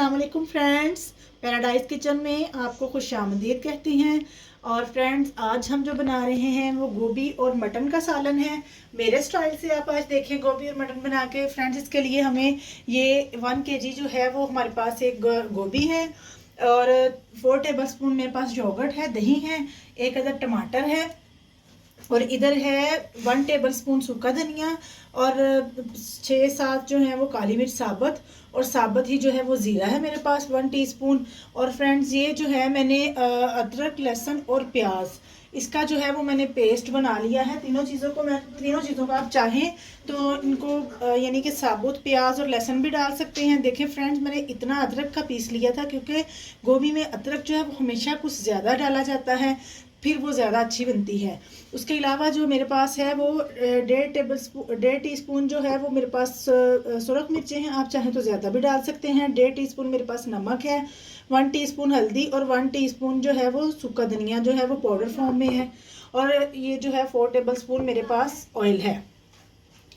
अस्सलाम वालेकुम friends, paradise kitchen में आपको खुशामदीद कहती हैं। और फ्रेंड्स, आज हम जो बना रहे हैं वो गोभी और मटन का सालन है। मेरे स्टाइल से आप आज देखें गोभी और मटन बना के। फ्रेंड्स, इसके लिए हमें ये 1 kg जो है वो हमारे पास एक गोभी है और 4 टेबलस्पून मेरे पास योगर्ट है, दही है, 1 अदद टमाटर है और इधर है 1 टेबलस्पून सूखा धनिया और 6-7 जो है वो काली मिर्च साबुत और साबुत ही जो है वो ज़ीरा है मेरे पास 1 टीस्पून। और फ्रेंड्स, ये जो है मैंने अदरक, लहसुन और प्याज इसका जो है वो मैंने पेस्ट बना लिया है। तीनों चीज़ों को आप चाहें तो इनको यानी कि साबुत प्याज और लहसुन भी डाल सकते हैं। देखिए फ्रेंड्स, मैंने इतना अदरक का पीस लिया था क्योंकि गोभी में अदरक जो है वो हमेशा कुछ ज़्यादा डाला जाता है, फिर वो ज़्यादा अच्छी बनती है। उसके अलावा जो मेरे पास है वो 1.5 टीस्पून जो है वो मेरे पास सुरख मिर्चें हैं, आप चाहें तो ज़्यादा भी डाल सकते हैं। 1.5 टीस्पून मेरे पास नमक है, 1 टीस्पून हल्दी और 1 टीस्पून जो है वो सूखा धनिया जो है वो पाउडर फॉर्म में है। और ये जो है 4 टेबलस्पून मेरे पास ऑयल है।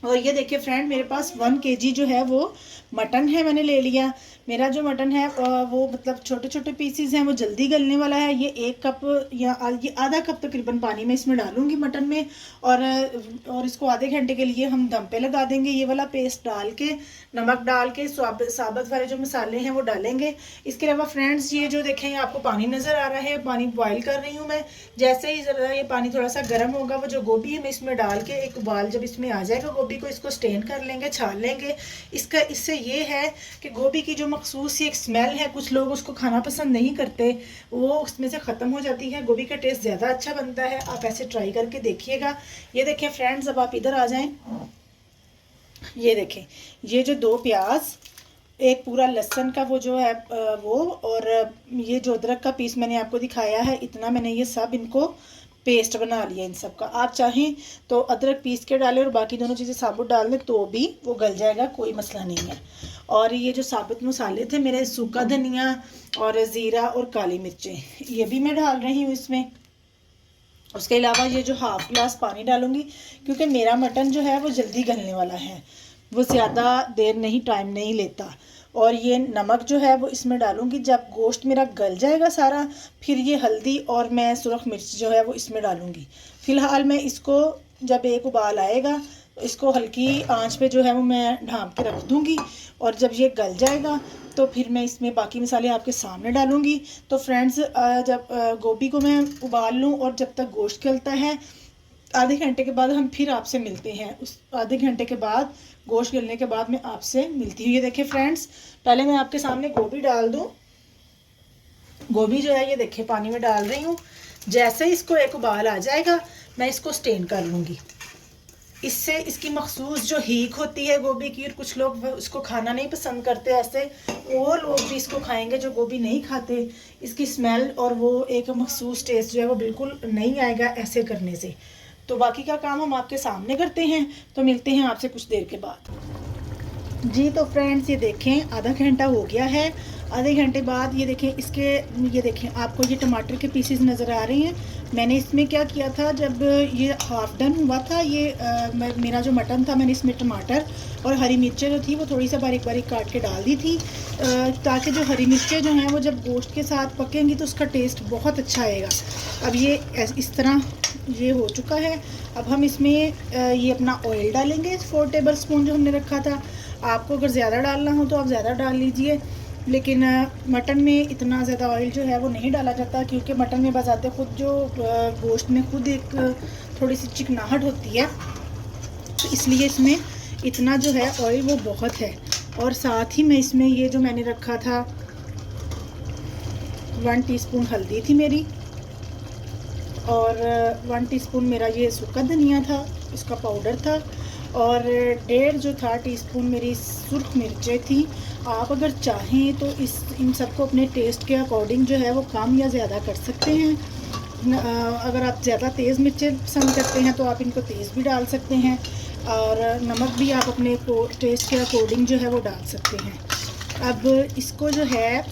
और ये देखिए फ्रेंड, मेरे पास 1 kg जो है वो मटन है, मैंने ले लिया। मेरा जो मटन है वो मतलब छोटे छोटे पीसीज हैं, वो जल्दी गलने वाला है। ये 1 कप या ये आधा कप तकरीबन पानी में इसमें डालूंगी मटन में और इसको आधे घंटे के लिए हम दम पे लगा देंगे। ये वाला पेस्ट डाल के, नमक डाल के, साबुत वाले जो मसाले हैं वो डालेंगे। इसके अलावा फ्रेंड्स, ये जो देखें आपको पानी नज़र आ रहा है, पानी बॉयल कर रही हूँ मैं। जैसे ही ज़रा ये पानी थोड़ा सा गर्म होगा, वो जो गोभी है मैं इसमें डाल के एक उबाल जब इसमें आ जाएगा गोभी को, इसको स्टेन कर लेंगे, छान लेंगे। इससे ये है कि गोभी की जो मखसूस एक स्मेल है, कुछ लोग उसको खाना पसंद नहीं करते, वो उसमें से ख़त्म हो जाती है। गोभी का टेस्ट ज़्यादा अच्छा बनता है। आप ऐसे ट्राई करके देखिएगा। ये देखें फ्रेंड्स, अब आप इधर आ जाएं। ये देखें, ये जो 2 प्याज, एक पूरा लहसुन का वो जो है वो, और ये जो अदरक का पीस मैंने आपको दिखाया है, इतना मैंने ये सब इनको पेस्ट बना लिया इन सब का। आप चाहें तो अदरक पीस के डालें और बाकी दोनों चीज़ें साबुत डाल दें तो भी वो गल जाएगा, कोई मसला नहीं है। और ये जो साबुत मसाले थे मेरे, सूखा धनिया और ज़ीरा और काली मिर्चें, ये भी मैं डाल रही हूँ इसमें। उसके अलावा ये जो 1/2 गिलास पानी डालूंगी क्योंकि मेरा मटन जो है वो जल्दी गलने वाला है, वो ज़्यादा देर नहीं, टाइम नहीं लेता। और ये नमक जो है वो इसमें डालूंगी जब गोश्त मेरा गल जाएगा सारा। फिर ये हल्दी और मैं सुरख मिर्च जो है वो इसमें डालूंगी। फ़िलहाल मैं इसको जब एक उबाल आएगा तो इसको हल्की आंच पे जो है वो मैं ढाँप के रख दूँगी और जब ये गल जाएगा तो फिर मैं इसमें बाकी मसाले आपके सामने डालूँगी। तो फ्रेंड्स, जब गोभी को मैं उबाल लूँ और जब तक गोश्त गलता है, आधे घंटे के बाद हम फिर आपसे मिलते हैं। उस आधे घंटे के बाद, गोश्त गलने के बाद मैं आपसे मिलती हूँ। ये देखिए फ्रेंड्स, पहले मैं आपके सामने गोभी डाल दूँ। गोभी जो है ये देखिए पानी में डाल रही हूँ। जैसे इसको एक उबाल आ जाएगा मैं इसको स्टेन कर लूँगी। इससे इसकी मखसूस जो हीक होती है गोभी की, और कुछ लोग इसको खाना नहीं पसंद करते, ऐसे और लोग भी इसको खाएंगे जो गोभी नहीं खाते। इसकी स्मेल और वो एक मखसूस टेस्ट जो है वो बिल्कुल नहीं आएगा ऐसे करने से। तो बाकी का काम हम आपके सामने करते हैं। तो मिलते हैं आपसे कुछ देर के बाद। जी तो फ्रेंड्स, ये देखें आधा घंटा हो गया है। आधे घंटे बाद ये देखें ये देखें आपको ये टमाटर के पीसेस नज़र आ रहे हैं। मैंने इसमें क्या किया था, जब ये हाफ डन हुआ था मेरा जो मटन था, मैंने इसमें टमाटर और हरी मिर्चें जो थी वो थोड़ी सा बारीक बारीक काट के डाल दी थी, ताकि जो हरी मिर्चें जो हैं वो जब गोश्त के साथ पकेंगी तो उसका टेस्ट बहुत अच्छा आएगा। अब ये इस तरह ये हो चुका है। अब हम इसमें ये अपना ऑयल डालेंगे, 4 टेबलस्पून जो हमने रखा था। आपको अगर ज़्यादा डालना हो तो आप ज़्यादा डाल लीजिए, लेकिन मटन में इतना ज़्यादा ऑयल जो है वो नहीं डाला जाता क्योंकि मटन में बजाते खुद जो गोश्त में खुद एक थोड़ी सी चिकनाहट होती है, तो इसलिए इसमें इतना जो है ऑयल वो बहुत है। और साथ ही में इसमें ये जो मैंने रखा था 1 टीस्पून हल्दी थी मेरी, और 1 टीस्पून मेरा ये सूखा धनिया था, इसका पाउडर था, और 1.5 टीस्पून मेरी सुर्ख मिर्चें थी। आप अगर चाहें तो इन सबको अपने टेस्ट के अकॉर्डिंग जो है वो कम या ज़्यादा कर सकते हैं। अगर आप ज़्यादा तेज़ मिर्चें पसंद करते हैं तो आप इनको तेज़ भी डाल सकते हैं, और नमक भी आप अपने टेस्ट के अकॉर्डिंग जो है वो डाल सकते हैं। अब इसको जो है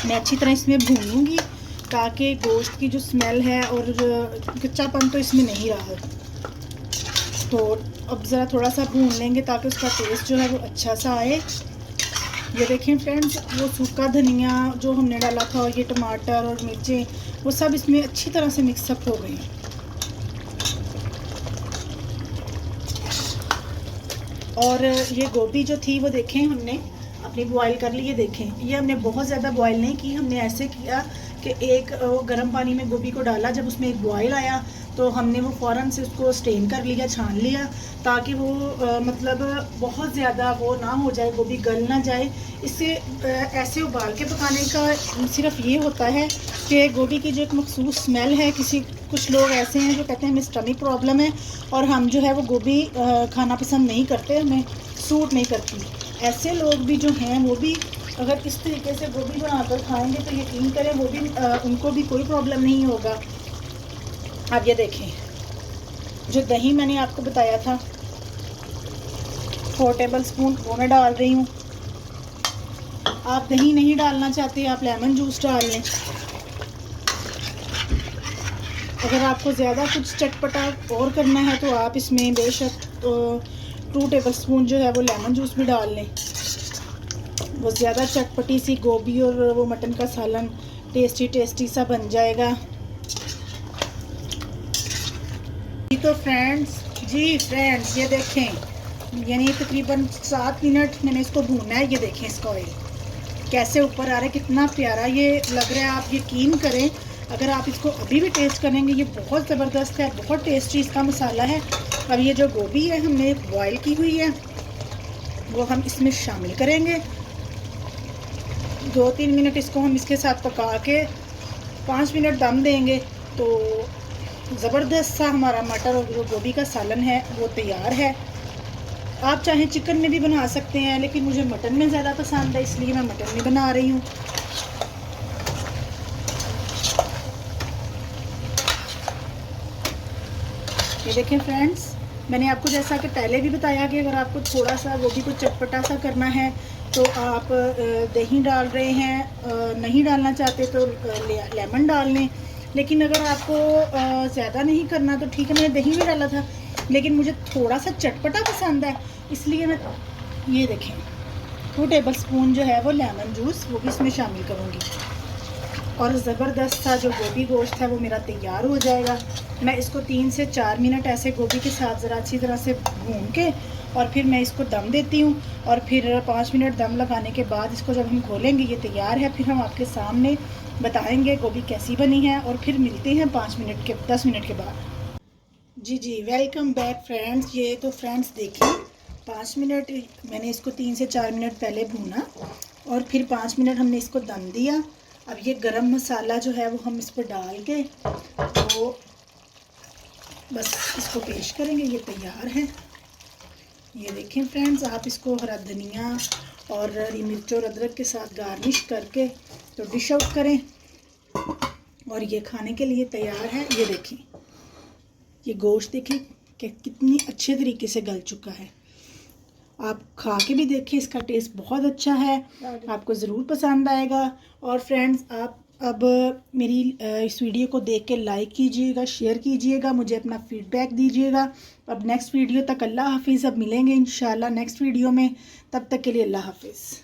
मैं अच्छी तरह इसमें भूनूंगी ताकि गोश्त की जो स्मेल है और कच्चापन तो इसमें नहीं रहा। तो अब ज़रा थोड़ा सा भून लेंगे ताकि उसका टेस्ट जो है वो अच्छा सा आए। ये देखें फ्रेंड्स, वो सूखा धनिया जो हमने डाला था और ये टमाटर और मिर्चें वो सब इसमें अच्छी तरह से मिक्सअप हो गई। और ये गोभी जो थी वो देखें हमने अपनी बॉईल कर ली। ये देखें, ये हमने बहुत ज़्यादा बॉईल नहीं की, हमने ऐसे किया कि एक गर्म पानी में गोभी को डाला, जब उसमें एक बॉईल आया तो हमने वो फ़ौरन से उसको स्टेन कर लिया, छान लिया, ताकि वो मतलब बहुत ज़्यादा वो ना हो जाए, गोभी गल ना जाए। इससे ऐसे उबाल के पकाने का सिर्फ ये होता है कि गोभी की जो एक मखसूस स्मेल है, कुछ लोग ऐसे हैं जो कहते हैं हमें स्टमक प्रॉब्लम है और हम जो है वो गोभी खाना पसंद नहीं करते, हमें सूट नहीं करती। ऐसे लोग भी जो हैं वो भी अगर इस तरीके से गोभी बनाकर खाएंगे तो यकीन करें वो भी उनको भी कोई प्रॉब्लम नहीं होगा। अब ये देखें, जो दही मैंने आपको बताया था 4 टेबल स्पून वो मैं डाल रही हूँ। आप दही नहीं डालना चाहते आप लेमन जूस डाल लें। अगर आपको ज़्यादा कुछ चटपटा और करना है तो आप इसमें बेशक 2 टेबल स्पून जो है वो लेमन जूस भी डाल लें। वो ज़्यादा चटपटी सी गोभी और वो मटन का सालन टेस्टी सा बन जाएगा। तो फ्रेंड्स ये देखें, यानी तकरीबन 7 मिनट मैंने इसको भूना है। ये देखें इसका ऑयल कैसे ऊपर आ रहा है, कितना प्यारा ये लग रहा है। आप यकीन करें अगर आप इसको अभी भी टेस्ट करेंगे ये बहुत ज़बरदस्त है, बहुत टेस्टी इसका मसाला है। अब ये जो गोभी है हमने बॉईल की हुई है वो हम इसमें शामिल करेंगे। 2-3 मिनट इसको हम इसके साथ पका के 5 मिनट दम देंगे तो ज़बरदस्त सा हमारा मटर और जो गोभी का सालन है वो तैयार है। आप चाहें चिकन में भी बना सकते हैं, लेकिन मुझे मटन में ज़्यादा पसंद है इसलिए मैं मटन में बना रही हूँ। ये देखें फ्रेंड्स, मैंने आपको जैसा कि पहले भी बताया कि अगर आपको थोड़ा सा गोभी को चटपटा सा करना है तो आप दही डाल रहे हैं, नहीं डालना चाहते तो लेमन डाल लें। लेकिन अगर आपको ज़्यादा नहीं करना तो ठीक है, मैंने दही भी डाला था लेकिन मुझे थोड़ा सा चटपटा पसंद है इसलिए मैं ये देखें 2 टेबल स्पून जो है वो लेमन जूस वो भी इसमें शामिल करूँगी। और ज़बरदस्त सा जो गोभी गोश्त है वो मेरा तैयार हो जाएगा। मैं इसको 3 से 4 मिनट ऐसे गोभी के साथ ज़रा अच्छी तरह से भून के और फिर मैं इसको दम देती हूँ और फिर 5 मिनट दम लगाने के बाद इसको जब हम खोलेंगे ये तैयार है। फिर हम आपके सामने बताएंगे गोभी कैसी बनी है और फिर मिलते हैं 10 मिनट के बाद। जी वेलकम बैक फ्रेंड्स। ये तो फ्रेंड्स देखिए 5 मिनट मैंने इसको 3 से 4 मिनट पहले भूना और फिर 5 मिनट हमने इसको दम दिया। अब ये गरम मसाला जो है वो हम इस पर डाल के तो बस इसको पेश करेंगे, ये तैयार है। ये देखें फ्रेंड्स, आप इसको हरा धनिया और हरी मिर्च और अदरक के साथ गार्निश करके तो डिश आउट करें और ये खाने के लिए तैयार है। ये देखें, ये गोश्त देखें कि कितनी अच्छे तरीके से गल चुका है। आप खा के भी देखें, इसका टेस्ट बहुत अच्छा है, आपको ज़रूर पसंद आएगा। और फ्रेंड्स आप अब मेरी इस वीडियो को देख के लाइक कीजिएगा, शेयर कीजिएगा, मुझे अपना फीडबैक दीजिएगा। अब नेक्स्ट वीडियो तक अल्लाह हाफिज़। अब मिलेंगे इंशाल्लाह नेक्स्ट वीडियो में, तब तक के लिए अल्लाह हाफिज़।